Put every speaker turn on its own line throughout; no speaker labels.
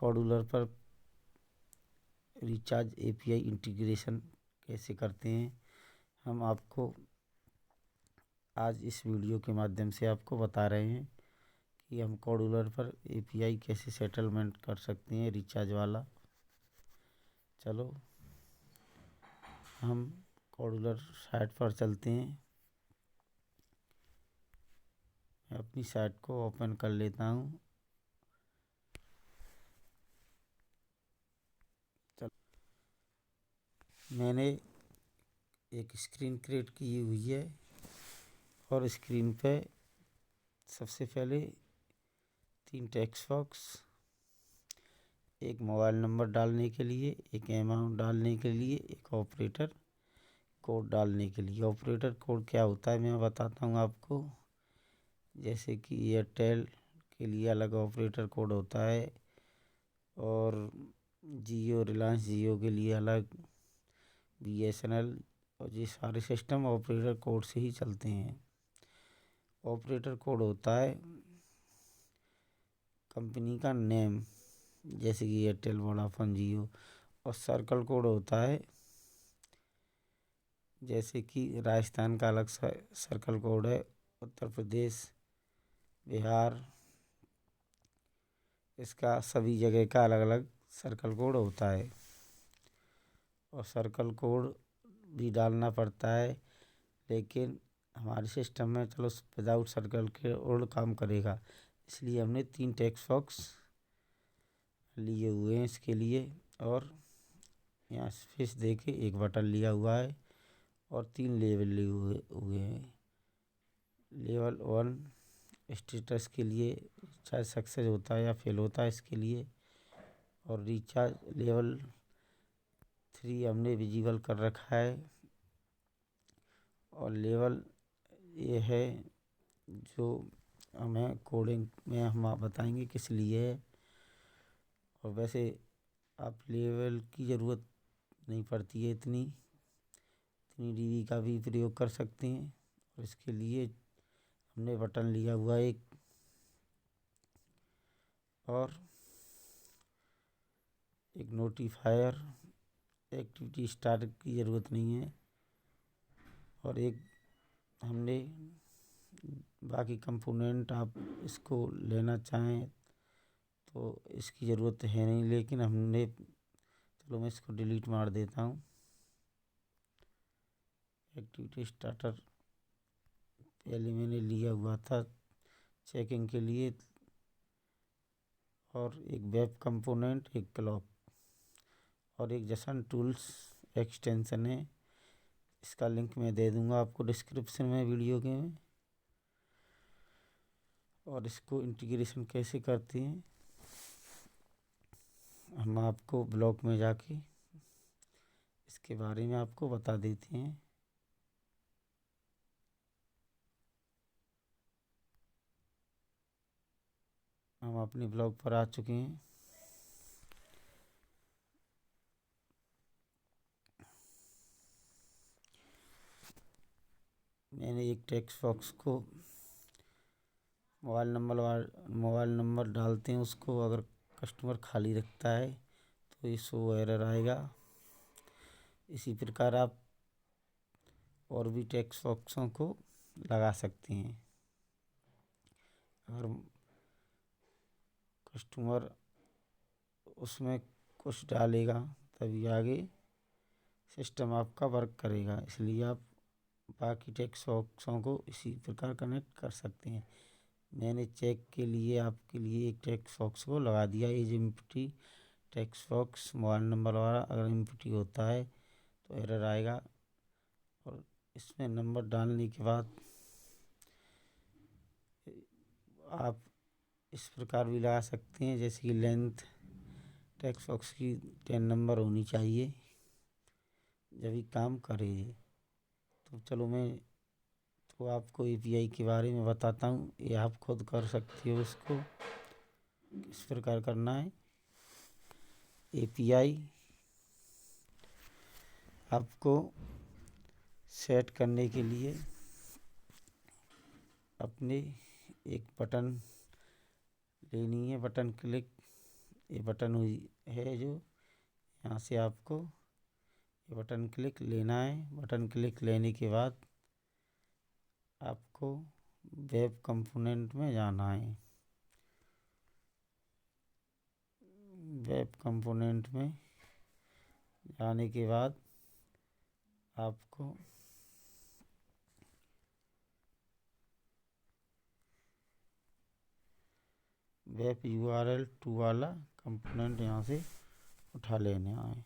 कॉर्डुलर पर recharge API integration कैसे करते हैं, हम आपको आज इस वीडियो के माध्यम से आपको बता रहे हैं कि हम कॉर्डुलर पर एपीआई कैसे सेटलमेंट कर सकते हैं रिचार्ज वाला। चलो हम कॉर्डुलर साइट पर चलते हैं। मैं अपनी साइट को ओपन कर लेता हूँ। मैंने एक स्क्रीन क्रिएट की हुई है और स्क्रीन पे सबसे पहले 3 टेक्स्ट बॉक्स, एक मोबाइल नंबर डालने के लिए, एक अमाउंट डालने के लिए, एक ऑपरेटर कोड डालने के लिए। ऑपरेटर कोड क्या होता है मैं बताता हूँ आपको। जैसे कि एयरटेल के लिए अलग ऑपरेटर कोड होता है और जियो, रिलायंस जियो के लिए अलग, बीएसएनएल, और ये सारे सिस्टम ऑपरेटर कोड से ही चलते हैं। ऑपरेटर कोड होता है कंपनी का नेम, जैसे कि एयरटेल, वोडाफोन, जियो। और सर्कल कोड होता है जैसे कि राजस्थान का अलग सर्कल कोड है, उत्तर प्रदेश, बिहार, इसका सभी जगह का अलग अलग सर्कल कोड होता है। और सर्कल कोड भी डालना पड़ता है, लेकिन हमारे सिस्टम में चलो विदाउट सर्कल के कोड काम करेगा, इसलिए हमने 3 टेक्स्ट बॉक्स लिए हुए हैं इसके लिए। और यहाँ स्पेस दे के एक बटन लिया हुआ है और 3 लेवल लिए हुए हैं। लेवल 1 स्टेटस के लिए, रिचार्ज सक्सेस होता है या फेल होता है इसके लिए। और रिचार्ज लेवल 3 हमने विजिबल कर रखा है। और लेवल ये है जो हमें कोडिंग में हम बताएंगे किस लिए है। और वैसे आप लेवल की ज़रूरत नहीं पड़ती है, इतनी डीबी का भी प्रयोग कर सकते हैं। और इसके लिए हमने बटन लिया हुआ एक, और एक नोटिफायर एक्टिविटी स्टार्ट की ज़रूरत नहीं है। और एक हमने बाकी कंपोनेंट, आप इसको लेना चाहें तो इसकी ज़रूरत है नहीं, लेकिन हमने, चलो मैं इसको डिलीट मार देता हूँ। एक्टिविटी स्टार्टर पहले मैंने लिया हुआ था चेकिंग के लिए। और एक वेब कंपोनेंट, एक क्लॉक, और एक जसन टूल्स एक्सटेंशन है। इसका लिंक मैं दे दूंगा आपको डिस्क्रिप्शन में वीडियो के में। और इसको इंटीग्रेशन कैसे करते हैं हम आपको ब्लॉग में जाके इसके बारे में आपको बता देते हैं। हम अपने ब्लॉग पर आ चुके हैं। मैंने एक टेक्स्ट बॉक्स को मोबाइल नंबर डालते हैं उसको, अगर कस्टमर खाली रखता है तो ये शो एरर आएगा। इसी प्रकार आप और भी टेक्स्ट बॉक्सों को लगा सकते हैं। अगर कस्टमर उसमें कुछ डालेगा तभी आगे सिस्टम आपका वर्क करेगा, इसलिए आप बाकी टेक्स्ट बॉक्सों को इसी प्रकार कनेक्ट कर सकते हैं। मैंने चेक के लिए आपके लिए एक टेक्स्ट बॉक्स को लगा दिया, as empty text box mobile number वाला। अगर एम्प्टी होता है तो एरर आएगा। और इसमें नंबर डालने के बाद आप इस प्रकार भी लगा सकते हैं, जैसे कि लेंथ टेक्स्ट बॉक्स की 10 नंबर होनी चाहिए जब ही काम करे। तो चलो मैं तो आपको एपीआई के बारे में बताता हूँ, ये आप खुद कर सकते हो। इसको किस प्रकार करना है। एपीआई आपको सेट करने के लिए अपने एक बटन लेनी है, बटन क्लिक ये बटन हुई है जो, यहाँ से आपको ये बटन क्लिक लेना है। बटन क्लिक लेने के बाद आपको वेब कंपोनेंट में जाना है। वेब कंपोनेंट में जाने के बाद आपको वेब URL 2 वाला कंपोनेंट यहाँ से उठा लेना है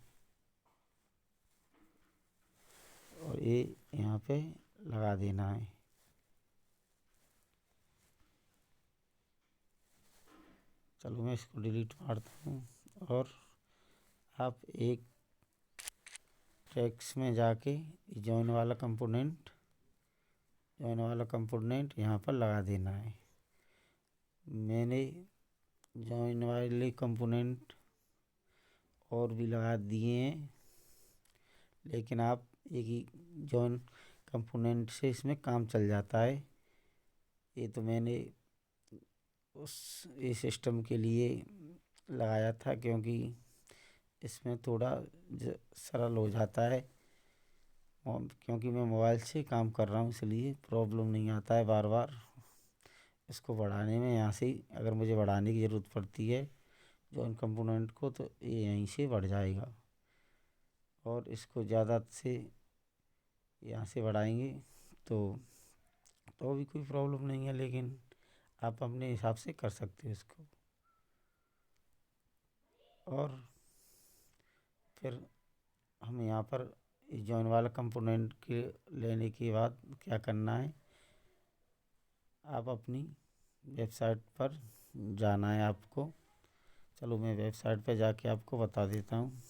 और ये यहाँ पे लगा देना है। चलो मैं इसको डिलीट मारता हूँ और आप एक टेक्स्ट में जाके जॉइन वाला कंपोनेंट यहाँ पर लगा देना है। मैंने जॉइन वाले कंपोनेंट और भी लगा दिए हैं, लेकिन आप एक ही जॉइन कंपोनेंट से इसमें काम चल जाता है। ये तो मैंने इस सिस्टम के लिए लगाया था क्योंकि इसमें थोड़ा सरल हो जाता है, क्योंकि मैं मोबाइल से काम कर रहा हूँ, इसलिए प्रॉब्लम नहीं आता है बार बार इसको बढ़ाने में। यहाँ से अगर मुझे बढ़ाने की ज़रूरत पड़ती है जॉइन कंपोनेंट को, तो ये यहीं से बढ़ जाएगा। और इसको ज़्यादा से यहाँ से बढ़ाएंगे तो भी कोई प्रॉब्लम नहीं है, लेकिन आप अपने हिसाब से कर सकते हो इसको। और फिर हम यहाँ पर जॉइन वाला कंपोनेंट के लेने के बाद क्या करना है, आप अपनी वेबसाइट पर जाना है आपको। चलो मैं वेबसाइट पर जाके आपको बता देता हूँ।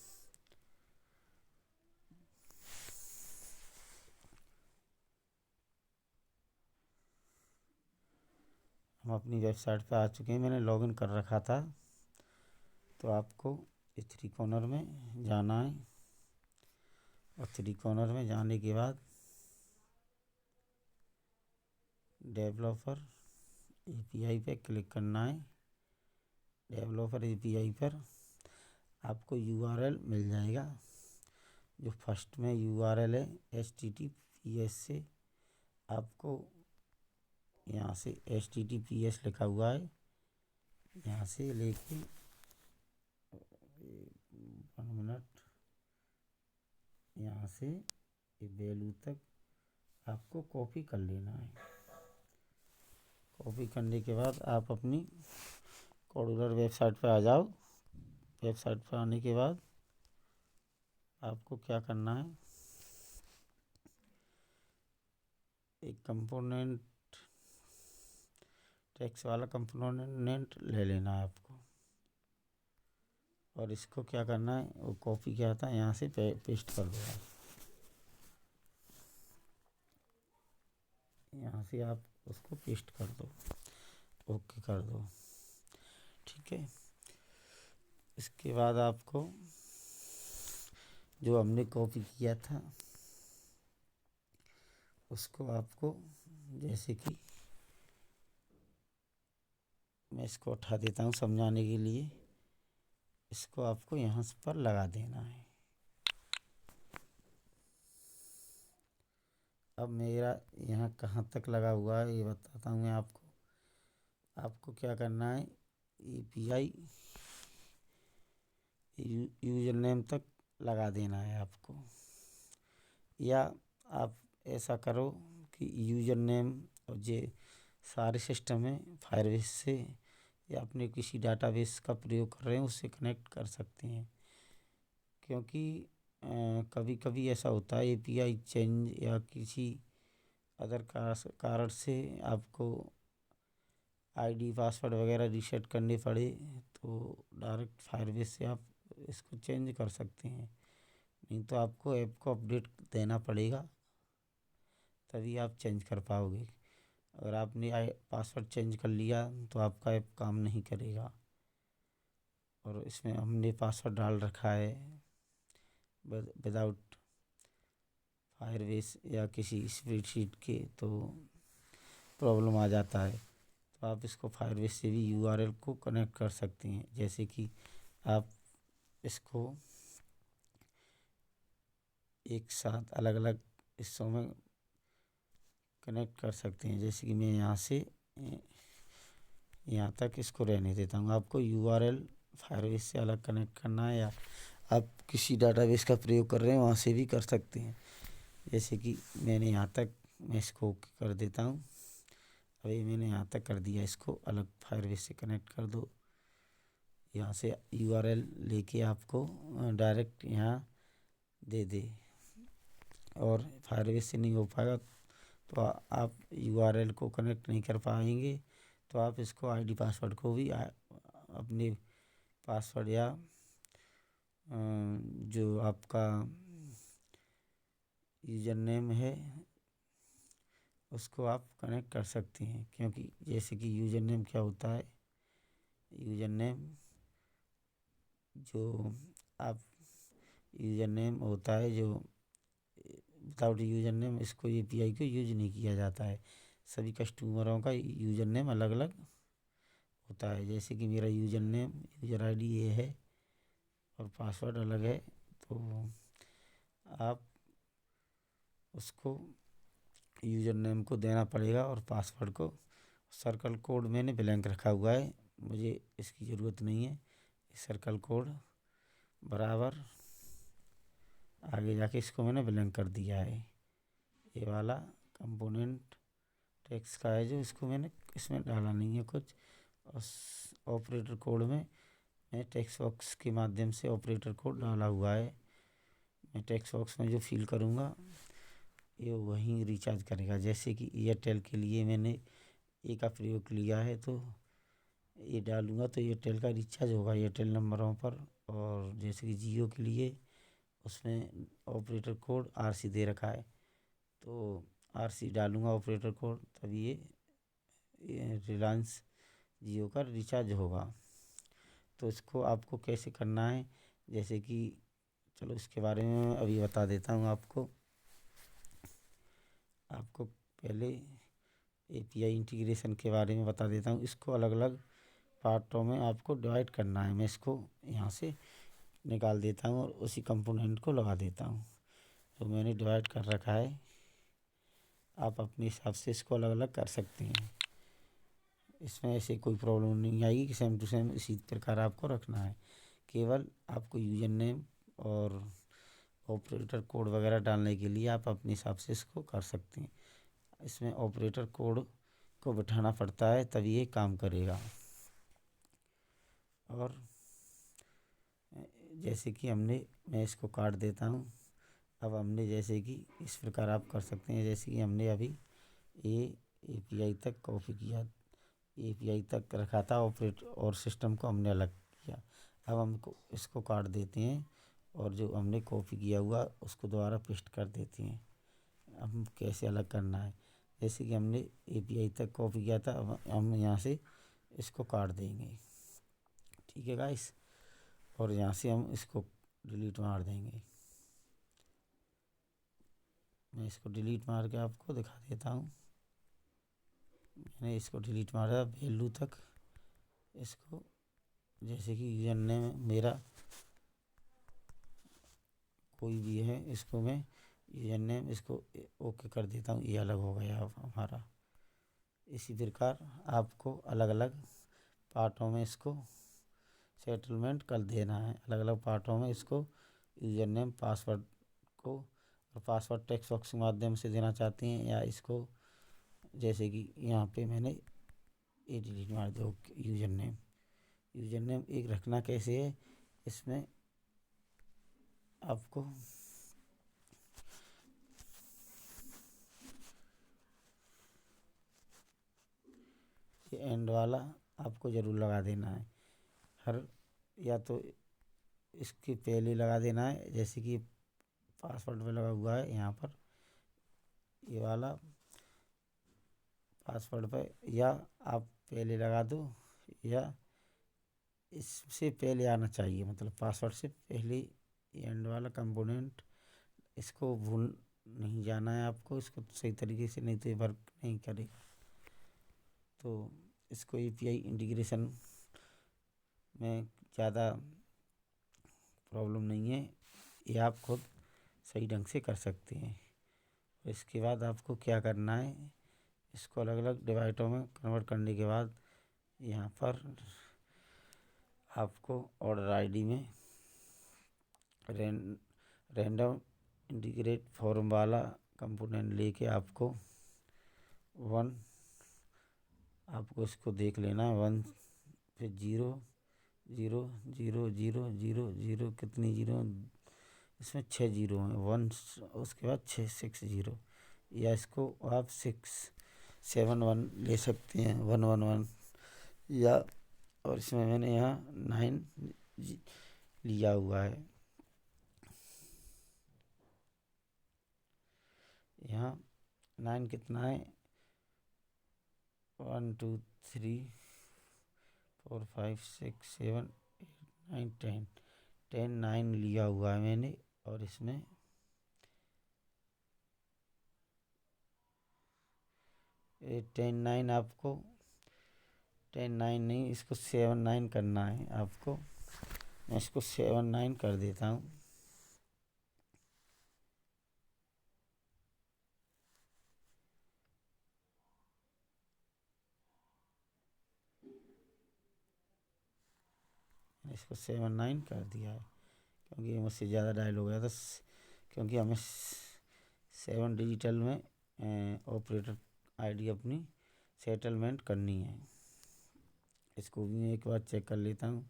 हम अपनी वेबसाइट पर आ चुके हैं, मैंने लॉगिन कर रखा था। तो आपको इस थ्री कॉर्नर में जाना है और थ्री कॉर्नर में जाने के बाद डेवलपर API पे क्लिक करना है। डेवलपर API पर आपको URL मिल जाएगा। जो फर्स्ट में URL है HTTPS से, आपको यहाँ से HTTPS लिखा हुआ है, यहाँ से लेके 1 मिनट, यहाँ से वैल्यू तक आपको कॉपी कर लेना है। कॉपी करने के बाद आप अपनी कोडुलर वेबसाइट पर आ जाओ। वेबसाइट पर आने के बाद आपको क्या करना है, एक कंपोनेंट टेक्स्ट वाला कंपोनेंट ले लेना है आपको। और इसको क्या करना है, वो कॉपी क्या था यहाँ से पेस्ट कर दो। यहाँ से आप उसको पेस्ट कर दो, ओके कर दो, ठीक है। इसके बाद आपको जो हमने कॉपी किया था उसको आपको, जैसे कि मैं इसको उठा देता हूँ समझाने के लिए, इसको आपको यहाँ पर लगा देना है। अब मेरा यहाँ कहाँ तक लगा हुआ है ये बताता हूँ मैं आपको। आपको क्या करना है, API यूजर नेम तक लगा देना है आपको, या आप ऐसा करो कि यूजर नेम और ये सारे सिस्टम में फायरबेस से या अपने किसी डाटाबेस का प्रयोग कर रहे हैं उससे कनेक्ट कर सकते हैं। क्योंकि कभी कभी ऐसा होता है API चेंज या किसी अदर कारण से आपको ID पासवर्ड वगैरह रीसेट करने पड़े, तो डायरेक्ट फायरबेस से आप इसको चेंज कर सकते हैं। नहीं तो आपको ऐप को अपडेट देना पड़ेगा, तभी आप चेंज कर पाओगे। अगर आपने पासवर्ड चेंज कर लिया तो आपका ऐप काम नहीं करेगा। और इसमें हमने पासवर्ड डाल रखा है विदाउट फायरबेस या किसी स्प्रेडशीट के, तो प्रॉब्लम आ जाता है। तो आप इसको फायरबेस से भी URL को कनेक्ट कर सकते हैं, जैसे कि आप इसको एक साथ अलग अलग हिस्सों में कनेक्ट कर सकते हैं। जैसे कि मैं यहाँ से यहाँ तक इसको रहने देता हूँ। आपको यूआरएल फायरबेस से अलग कनेक्ट करना है या आप किसी डाटाबेस का प्रयोग कर रहे हैं वहाँ से भी कर सकते हैं। जैसे कि मैंने यहाँ तक मैं इसको कर देता हूँ। अभी मैंने यहाँ तक कर दिया, इसको अलग फायरबेस से कनेक्ट कर दो। यहाँ से यूआरएल लेके आपको डायरेक्ट यहाँ दे दे और फायरबेस से नहीं हो पाएगा तो आप यूआरएल को कनेक्ट नहीं कर पाएंगे तो आप इसको आईडी पासवर्ड को भी अपने पासवर्ड या जो आपका यूज़र नेम है उसको आप कनेक्ट कर सकते हैं। क्योंकि जैसे कि यूज़र नेम क्या होता है, यूज़र नेम जो आप यूज़र नेम होता है जो विदाउट यूज़र नेम इसको एपीआई को यूज नहीं किया जाता है। सभी कस्टमरों का यूज़र नेम अलग अलग होता है। जैसे कि मेरा यूज़र नेम यूज़र आईडी ये है और पासवर्ड अलग है तो आप उसको यूज़र नेम को देना पड़ेगा और पासवर्ड को। सर्कल कोड मैंने ब्लैंक रखा हुआ है, मुझे इसकी ज़रूरत नहीं है। सर्कल कोड बराबर आगे जाके इसको मैंने ब्लैंक कर दिया है। ये वाला कंपोनेंट टेक्स्ट का है जो इसको मैंने इसमें डाला नहीं है कुछ। और ऑपरेटर कोड में मैं टेक्स्ट बॉक्स के माध्यम से ऑपरेटर कोड डाला हुआ है। मैं टेक्स्ट बॉक्स में जो फिल करूँगा ये वहीं रिचार्ज करेगा। जैसे कि एयरटेल के लिए मैंने ए का प्रयोग लिया है तो ये डालूँगा तो एयरटेल का रिचार्ज होगा एयरटेल नंबरों पर। और जैसे कि जियो के लिए उसमें ऑपरेटर कोड आरसी दे रखा है तो आरसी डालूँगा ऑपरेटर कोड तभी ये रिलायंस जियो का रिचार्ज होगा। तो इसको आपको कैसे करना है, जैसे कि चलो इसके बारे में मैं अभी बता देता हूँ आपको। पहले एपीआई इंटीग्रेशन के बारे में बता देता हूँ। इसको अलग अलग पार्टों में आपको डिवाइड करना है। मैं इसको यहाँ से निकाल देता हूँ और उसी कंपोनेंट को लगा देता हूँ तो मैंने डिवाइड कर रखा है। आप अपने हिसाब से इसको अलग अलग कर सकते हैं, इसमें ऐसे कोई प्रॉब्लम नहीं आएगी कि सेम टू सेम इसी प्रकार आपको रखना है। केवल आपको यूजर नेम और ऑपरेटर कोड वगैरह डालने के लिए आप अपने हिसाब से इसको कर सकते हैं। इसमें ऑपरेटर कोड को बिठाना पड़ता है तभी ये काम करेगा। और जैसे कि मैं इसको काट देता हूँ। अब हमने जैसे कि इस प्रकार आप कर सकते हैं। जैसे कि हमने अभी ये एपीआई तक कॉपी किया, एपीआई तक रखा था ऑपरेटर और सिस्टम को हमने अलग किया। अब हमको इसको काट देते हैं और जो हमने कॉपी किया हुआ उसको दोबारा पेस्ट कर देते हैं। हम कैसे अलग करना है, जैसे कि हमने एपीआई तक कॉपी किया था अब हम यहाँ से इसको काट देंगे। ठीक है गाइस, और यहाँ से हम इसको डिलीट मार देंगे। मैं इसको डिलीट मार के आपको दिखा देता हूँ। मैंने इसको डिलीट मारा वैल्यू तक। इसको जैसे कि यूजर नेम मेरा कोई भी है इसको मैं यूजर नेम इसको ओके कर देता हूँ। ये अलग हो गया अब हमारा। इसी प्रकार आपको अलग अलग पार्टों में इसको सेटलमेंट कर देना है। अलग अलग पार्टों में इसको यूजर नेम पासवर्ड को और पासवर्ड टेक्स्ट बॉक्स के माध्यम से देना चाहते हैं या इसको जैसे कि यहाँ पे मैंने ये डिलीट मार दो। यूजर नेम एक रखना कैसे है, इसमें आपको ये एंड वाला आपको ज़रूर लगा देना है। हर या तो इसके पहले लगा देना है, जैसे कि पासवर्ड में लगा हुआ है यहाँ पर ये वाला पासवर्ड पे, या आप पहले लगा दो या इससे पहले आना चाहिए, मतलब पासवर्ड से पहले एंड वाला कंपोनेंट। इसको भूल नहीं जाना है आपको, इसको सही तरीके से, नहीं तो ये वर्क नहीं करेगा। तो इसको एपीआई इंटीग्रेशन में ज़्यादा प्रॉब्लम नहीं है, ये आप खुद सही ढंग से कर सकते हैं। इसके बाद आपको क्या करना है, इसको अलग अलग डिवाइसों में कन्वर्ट करने के बाद यहाँ पर आपको ऑर्डर आईडी में रैंडम इंटीग्रेट फॉर्म वाला कंपोनेंट लेके आपको इसको देख लेना है। 1 फिर 0 0 0 0 0 0 कितनी जीरो, इसमें 6 जीरो हैं। 1 उसके बाद 6 या इसको आप 6 7 1 ले सकते हैं, 1 1 1 या, और इसमें मैंने यहाँ 9 लिया हुआ है। यहाँ 9 कितना है, 1 2 3 4 5 6 7 8 9 10 9 लिया हुआ है मैंने। और इसमें 10 9 आपको 10 9 नहीं, इसको 7 9 करना है आपको। मैं इसको 7 9 कर देता हूँ। इसको 7 9 कर दिया है, क्योंकि ये मुझसे ज़्यादा डायल हो गया था। क्योंकि हमें 7 डिजिटल में ऑपरेटर आईडी अपनी सेटलमेंट करनी है। इसको भी मैं एक बार चेक कर लेता हूँ।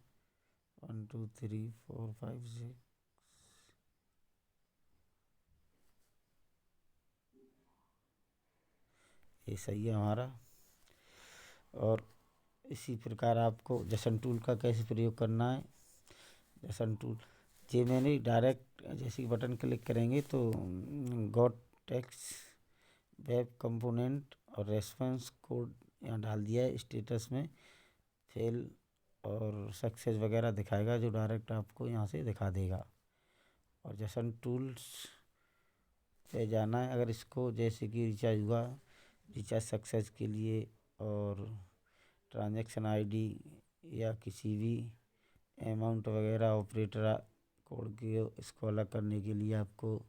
1 2 3 4 5 6, ये सही है हमारा। और इसी प्रकार आपको जसन टूल का कैसे प्रयोग करना है। जसन टूल ये मैंने डायरेक्ट जैसे ही बटन क्लिक करेंगे तो गॉट टेक्स्ट वेब कंपोनेंट और रेस्पॉन्स कोड यहाँ डाल दिया है। स्टेटस में फेल और सक्सेस वगैरह दिखाएगा, जो डायरेक्ट आपको यहाँ से दिखा देगा। और जसन टूल्स पे जाना है। अगर इसको जैसे कि रिचार्ज हुआ, रिचार्ज सक्सेस के लिए और ट्रांजैक्शन आईडी या किसी भी अमाउंट वगैरह ऑपरेटर कोड के इसको अलग करने के लिए आपको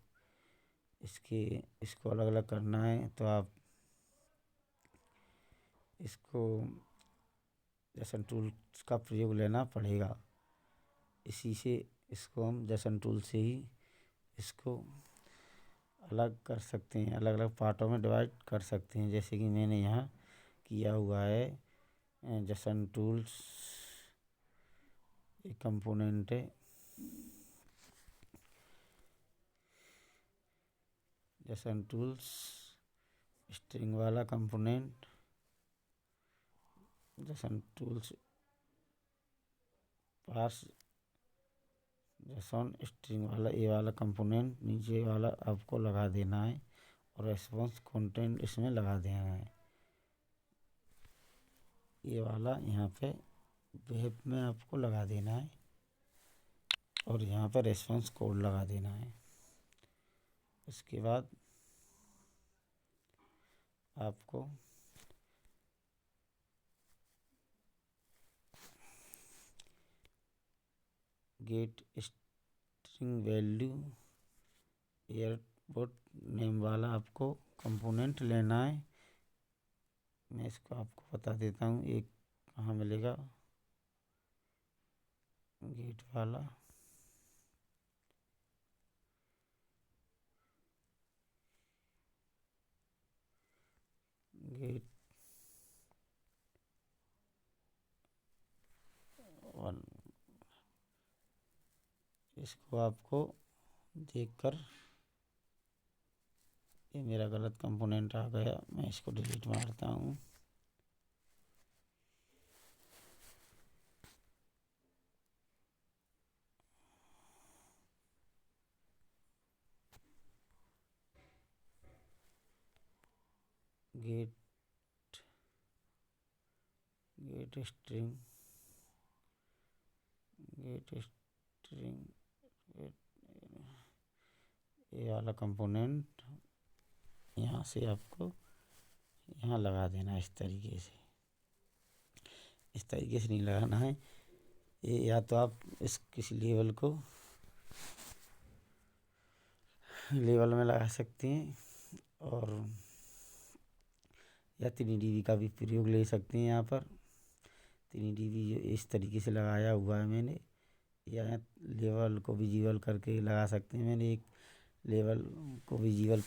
इसको अलग अलग करना है। तो आप इसको जसन टूल्स का प्रयोग लेना पड़ेगा। इसी से इसको हम जसन टूल से ही इसको अलग कर सकते हैं, अलग अलग पार्टों में डिवाइड कर सकते हैं। जैसे कि मैंने यहाँ किया हुआ है। जसन टूल्स एक कंपोनेंट है, जसन टूल्स स्ट्रिंग वाला कंपोनेंट, जसन टूल्स पास जसन स्ट्रिंग वाला ये वाला कंपोनेंट नीचे वाला आपको लगा देना है। और रेस्पॉन्स कंटेंट इसमें लगा देना है। ये वाला यहाँ पे वेब में आपको लगा देना है और यहाँ पर रेस्पॉन्स कोड लगा देना है। उसके बाद आपको gate string value airport name वाला आपको कंपोनेंट लेना है। मैं इसको आपको बता देता हूँ, एक कहाँ मिलेगा, गेट वाला गेट वन, इसको आपको देखकर, ये मेरा गलत कंपोनेंट आ गया, मैं इसको डिलीट मारता हूँ। Get get string get string ये वाला कंपोनेंट यहाँ से आपको यहाँ लगा देना है। इस तरीके से नहीं लगाना है। ये या तो आप इस किसी लेवल को लेवल में लगा सकते हैं। और या 3 dB का भी प्रयोग ले सकते हैं यहाँ पर। 3 dB जो इस तरीके से लगाया हुआ है मैंने, या लेवल को विजिबल करके लगा सकते हैं। मैंने एक लेवल को विजिबल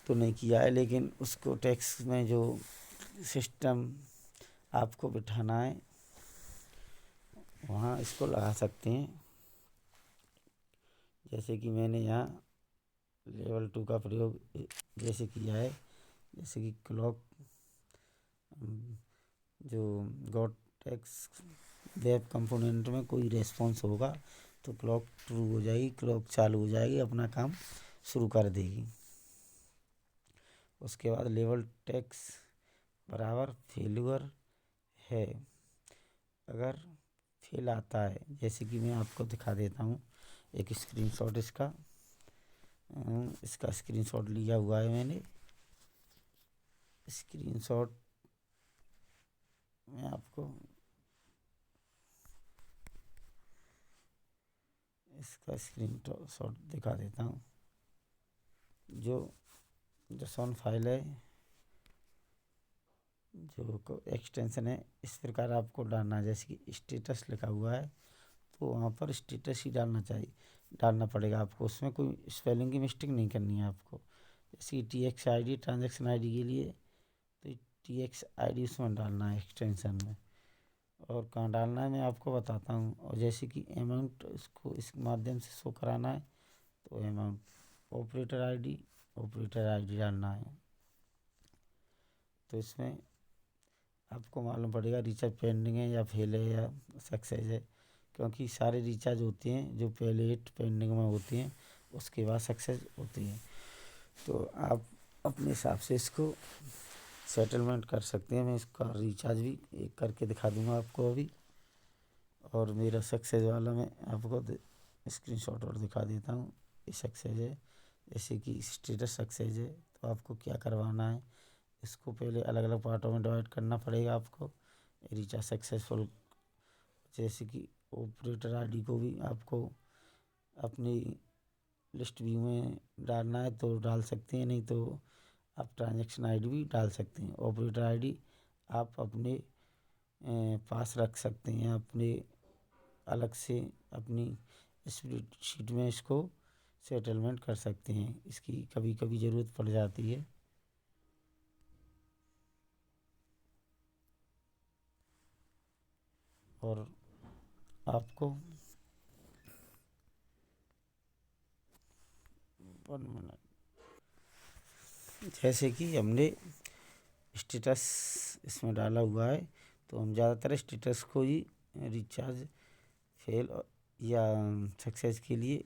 तो नहीं किया है, लेकिन उसको टेक्स्ट में जो सिस्टम आपको बिठाना है वहाँ इसको लगा सकते हैं। जैसे कि मैंने यहाँ लेवल 2 का प्रयोग जैसे किया है, जैसे कि क्लॉक जो गॉट टेक्स्ट वेब कंपोनेंट में कोई रेस्पॉन्स होगा तो क्लॉक शुरू हो जाएगी, क्लॉक चालू हो जाएगी, अपना काम शुरू कर देगी। उसके बाद लेवल टेक्स्ट बराबर फेल्यूर है। अगर फेल आता है, जैसे कि मैं आपको दिखा देता हूँ एक स्क्रीनशॉट इसका स्क्रीनशॉट लिया हुआ है मैंने। स्क्रीनशॉट मैं आपको इसका स्क्रीनशॉट दिखा देता हूँ। जो JSON फाइल है, जो एक्सटेंशन है, इस प्रकार आपको डालना है। जैसे कि स्टेटस लिखा हुआ है तो वहाँ पर स्टेटस ही डालना पड़ेगा आपको। उसमें कोई स्पेलिंग की मिस्टेक नहीं करनी है आपको। जैसे कि TXID ट्रांजैक्शन ID के लिए तो TXID उसमें डालना है एक्सटेंशन में। और कहाँ डालना है मैं आपको बताता हूँ। और जैसे कि अमाउंट इसको इस माध्यम से शो कराना है तो अमाउंट ऑपरेटर ID डालना है। तो इसमें आपको मालूम पड़ेगा रिचार्ज पेंडिंग है या फेल है या सक्सेस है, क्योंकि सारे रिचार्ज होते हैं जो पहले हिट पेंडिंग में होती हैं उसके बाद सक्सेस होती हैं। तो आप अपने हिसाब से इसको सेटलमेंट कर सकते हैं। मैं इसका रिचार्ज भी एक करके दिखा दूंगा आपको अभी। और मेरा सक्सेस वाला मैं आपको स्क्रीनशॉट और दिखा देता हूँ। ये सक्सेस है, जैसे कि स्टेटस सक्सेस है। तो आपको क्या करवाना है, इसको पहले अलग अलग पार्टों में डिवाइड करना पड़ेगा आपको। रिचार्ज सक्सेसफुल, जैसे कि ऑपरेटर ID को भी आपको अपनी लिस्ट व्यू में डालना है तो डाल सकते हैं, नहीं तो आप ट्रांजैक्शन ID भी डाल सकते हैं। ऑपरेटर ID आप अपने पास रख सकते हैं, अपने अलग से अपनी स्प्रेडशीट में इसको सेटलमेंट कर सकते हैं। इसकी कभी कभी ज़रूरत पड़ जाती है। और आपको 1 मिनट, जैसे कि हमने स्टेटस इसमें डाला हुआ है तो हम ज़्यादातर स्टेटस को ही रिचार्ज फेल या सक्सेस के लिए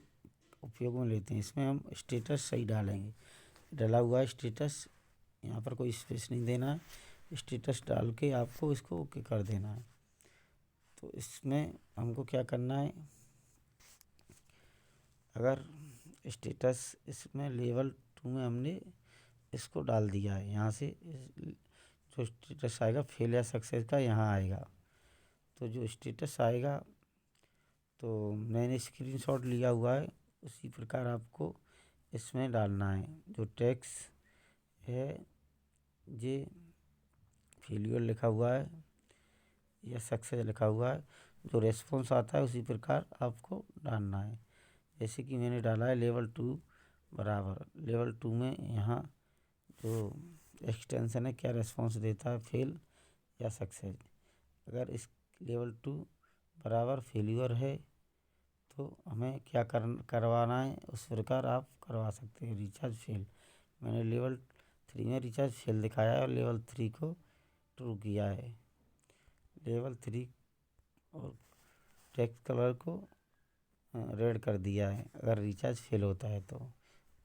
उपयोग में लेते हैं। इसमें हम स्टेटस सही डालेंगे। डाला हुआ है स्टेटस, यहाँ पर कोई स्पेस नहीं देना है। स्टेटस डाल के आपको इसको ओके कर देना है। तो इसमें हमको क्या करना है, अगर स्टेटस इसमें लेवल 2 में हमने इसको डाल दिया है, यहाँ से जो स्टेटस आएगा फेल या सक्सेस का यहाँ आएगा। तो जो स्टेटस आएगा तो मैंने स्क्रीनशॉट लिया हुआ है, उसी प्रकार आपको इसमें डालना है। जो टेक्स्ट है ये फेलियर लिखा हुआ है या सक्सेस लिखा हुआ है, जो रेस्पॉन्स आता है उसी प्रकार आपको डालना है। जैसे कि मैंने डाला है लेवल 2 बराबर लेवल 2 में यहाँ जो एक्सटेंशन है क्या रेस्पॉन्स देता है, फेल या सक्सेस। अगर इस लेवल 2 बराबर फेल्यूर है तो हमें क्या करवाना है, उस प्रकार आप करवा सकते हैं। रिचार्ज फेल, मैंने लेवल 3 में रिचार्ज फेल दिखाया है और लेवल 3 को ट्रू किया है। लेवल 3 और टेक्स्ट कलर को रेड कर दिया है अगर रिचार्ज फेल होता है तो।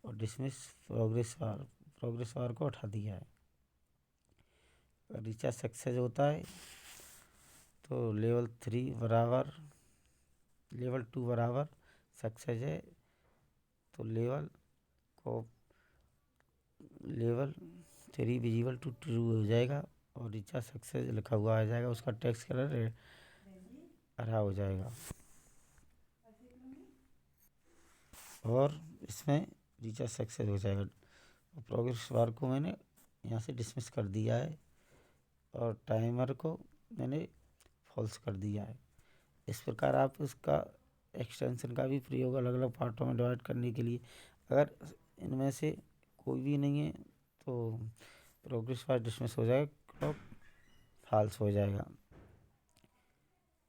और डिसमिस प्रोग्रेस बार को उठा दिया है। अगर रिचार्ज सक्सेस होता है तो लेवल 2 बराबर सक्सेस है तो लेवल 3 विजिबल टू ट्रू हो जाएगा और रिचार्ज सक्सेस लिखा हुआ आ जाएगा। उसका टेक्स्ट कलर हरा हो जाएगा। और इसमें रिचार्ज सक्सेस हो जाएगा। और प्रोग्रेस बार को मैंने यहाँ से डिसमिस कर दिया है और टाइमर को मैंने फॉल्स कर दिया है। इस प्रकार आप इसका एक्सटेंशन का भी प्रयोग अलग अलग पार्टों में डिवाइड करने के लिए, अगर इनमें से कोई भी नहीं है तो प्रोग्रेस बार डिसमिस हो जाएगा, क्लॉक फॉल्स हो जाएगा।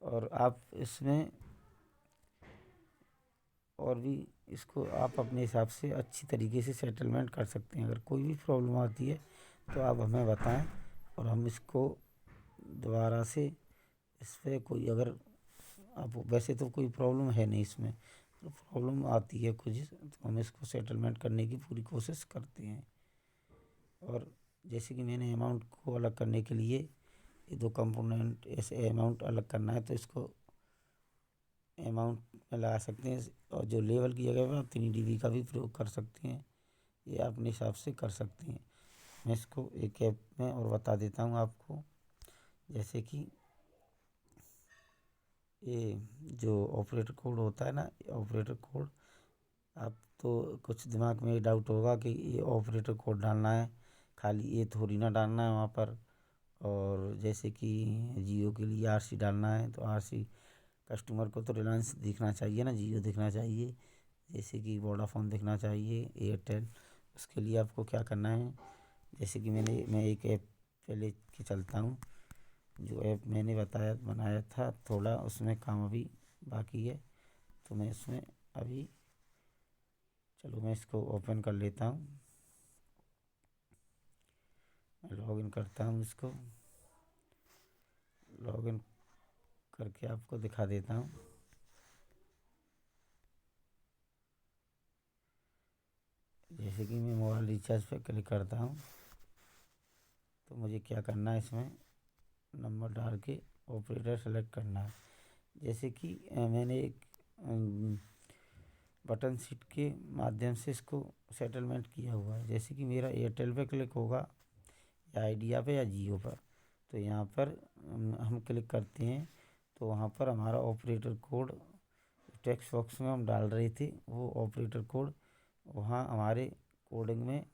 और आप इसमें और भी इसको आप अपने हिसाब से अच्छी तरीके से सेटलमेंट कर सकते हैं। अगर कोई भी प्रॉब्लम आती है तो आप हमें बताएं और हम इसको दोबारा से इस पर कोई, अगर आप वैसे तो कोई प्रॉब्लम है नहीं इसमें, तो प्रॉब्लम आती है कुछ तो हम इसको सेटलमेंट करने की पूरी कोशिश करते हैं। और जैसे कि मैंने अमाउंट को अलग करने के लिए ये दो कंपोनेंट, ऐसे अमाउंट अलग करना है तो इसको अमाउंट में लगा सकते हैं। और जो लेवल की जगह पर आप 3 dB का भी प्रयोग कर सकते हैं, ये अपने हिसाब से कर सकते हैं। मैं इसको एक ऐप में और बता देता हूँ आपको। जैसे कि ये जो ऑपरेटर कोड होता है ना, ऑपरेटर कोड, आप तो कुछ दिमाग में डाउट होगा कि ये ऑपरेटर कोड डालना है, खाली ये थोड़ी ना डालना है वहाँ पर। और जैसे कि जियो के लिए RC डालना है तो RC कस्टमर को तो रिलायंस दिखना चाहिए ना, जियो दिखना चाहिए, जैसे कि वोडाफोन दिखना चाहिए, एयरटेल। उसके लिए आपको क्या करना है, जैसे कि मैं एक ऐप पे ले के चलता हूँ। जो ऐप मैंने बनाया था, थोड़ा उसमें काम अभी बाकी है तो मैं इसमें अभी, चलो मैं इसको ओपन कर लेता हूँ। मैं लॉगिन करता हूँ, इसको लॉगिन करके आपको दिखा देता हूँ। जैसे कि मैं मोबाइल रिचार्ज पे क्लिक करता हूँ तो मुझे क्या करना है, इसमें नंबर डाल के ऑपरेटर सेलेक्ट करना है। जैसे कि मैंने एक बटन सीट के माध्यम से इसको सेटलमेंट किया हुआ है। जैसे कि मेरा एयरटेल पे क्लिक होगा या आइडिया पे या जियो पर, तो यहाँ पर हम क्लिक करते हैं तो वहाँ पर हमारा ऑपरेटर कोड टेक्स्ट बॉक्स में हम डाल रहे थे, वो ऑपरेटर कोड वहाँ हमारे कोडिंग में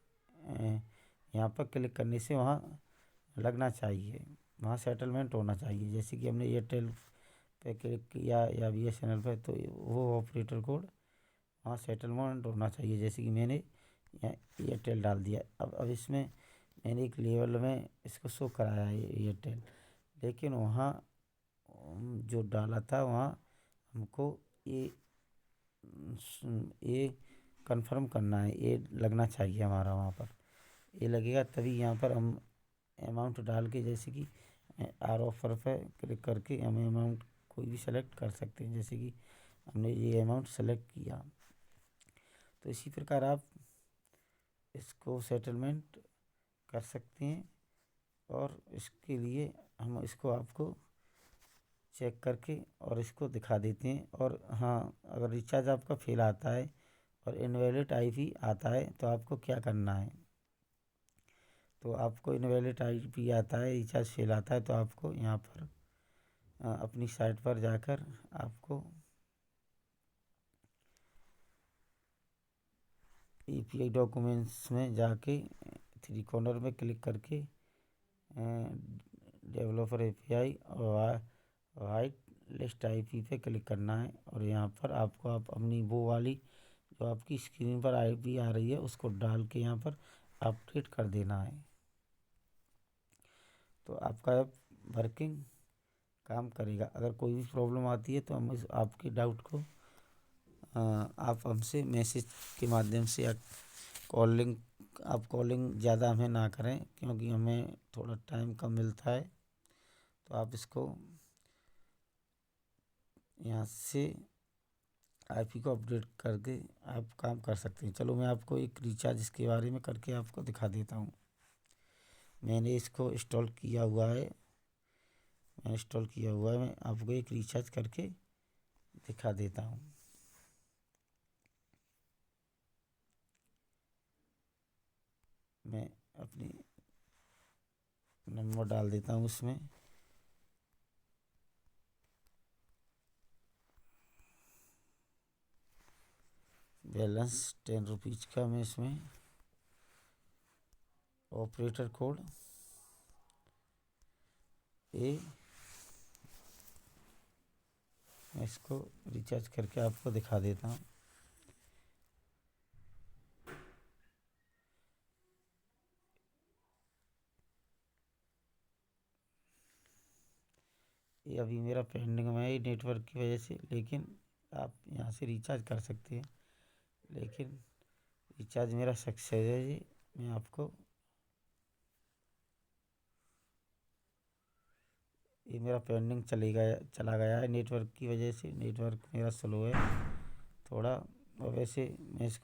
यहाँ पर क्लिक करने से वहाँ लगना चाहिए, वहाँ सेटलमेंट होना चाहिए। जैसे कि हमने एयरटेल पे क्लिक किया या BSNL पे, तो वो ऑपरेटर कोड वहाँ सेटलमेंट होना चाहिए। जैसे कि मैंने यहाँ एयरटेल डाल दिया। अब इसमें मैंने एक लेवल में इसको शो कराया है एयरटेल, लेकिन वहाँ जो डाला था वहाँ हमको ये कंफर्म करना है, ये लगना चाहिए हमारा वहाँ पर। ये लगेगा तभी यहाँ पर हम अमाउंट डाल के, जैसे कि आर ऑफर पे क्लिक करके हम अमाउंट कोई भी सेलेक्ट कर सकते हैं। जैसे कि हमने ये अमाउंट सेलेक्ट किया, तो इसी प्रकार आप इसको सेटलमेंट कर सकते हैं। और इसके लिए हम इसको आपको चेक करके और इसको दिखा देते हैं। और हाँ, अगर रिचार्ज आपका फेल आता है और इनवैलिड IP आता है तो आपको क्या करना है, तो आपको इनवैलिड IP आता है, रिचार्ज फेल आता है, तो आपको यहाँ पर अपनी साइट पर जाकर आपको API डॉक्यूमेंट्स में जाके 3 कॉर्नर में क्लिक करके डेवलपर API और वाइट लिस्ट IP पे क्लिक करना है। और यहाँ पर आपको आप अपनी वो वाली जो आपकी स्क्रीन पर IP आ रही है उसको डाल के यहाँ पर अपडेट कर देना है, तो आपका ऐप वर्किंग काम करेगा। अगर कोई भी प्रॉब्लम आती है तो हम इस आपके डाउट को आप हमसे मैसेज के माध्यम से या कॉलिंग, आप कॉलिंग ज़्यादा हमें ना करें क्योंकि हमें थोड़ा टाइम कम मिलता है, तो आप इसको यहाँ से IP को अपडेट करके आप काम कर सकते हैं। चलो मैं आपको एक रिचार्ज इसके बारे में करके आपको दिखा देता हूँ। मैंने इसको इंस्टॉल किया हुआ है, मैं आपको एक रिचार्ज करके दिखा देता हूँ। मैं अपनी नंबर डाल देता हूँ उसमें। बैलेंस 10 रुपीज़ का मैं इसमें ऑपरेटर कोड ए, मैं इसको रिचार्ज करके आपको दिखा देता हूँ। ये अभी मेरा पेंडिंग में है नेटवर्क की वजह से, लेकिन आप यहाँ से रिचार्ज कर सकते हैं। लेकिन रिचार्ज मेरा सक्सेस है जी। मैं आपको ये मेरा पेंडिंग चला गया है नेटवर्क की वजह से। नेटवर्क मेरा स्लो है थोड़ा, और वैसे मैं इसको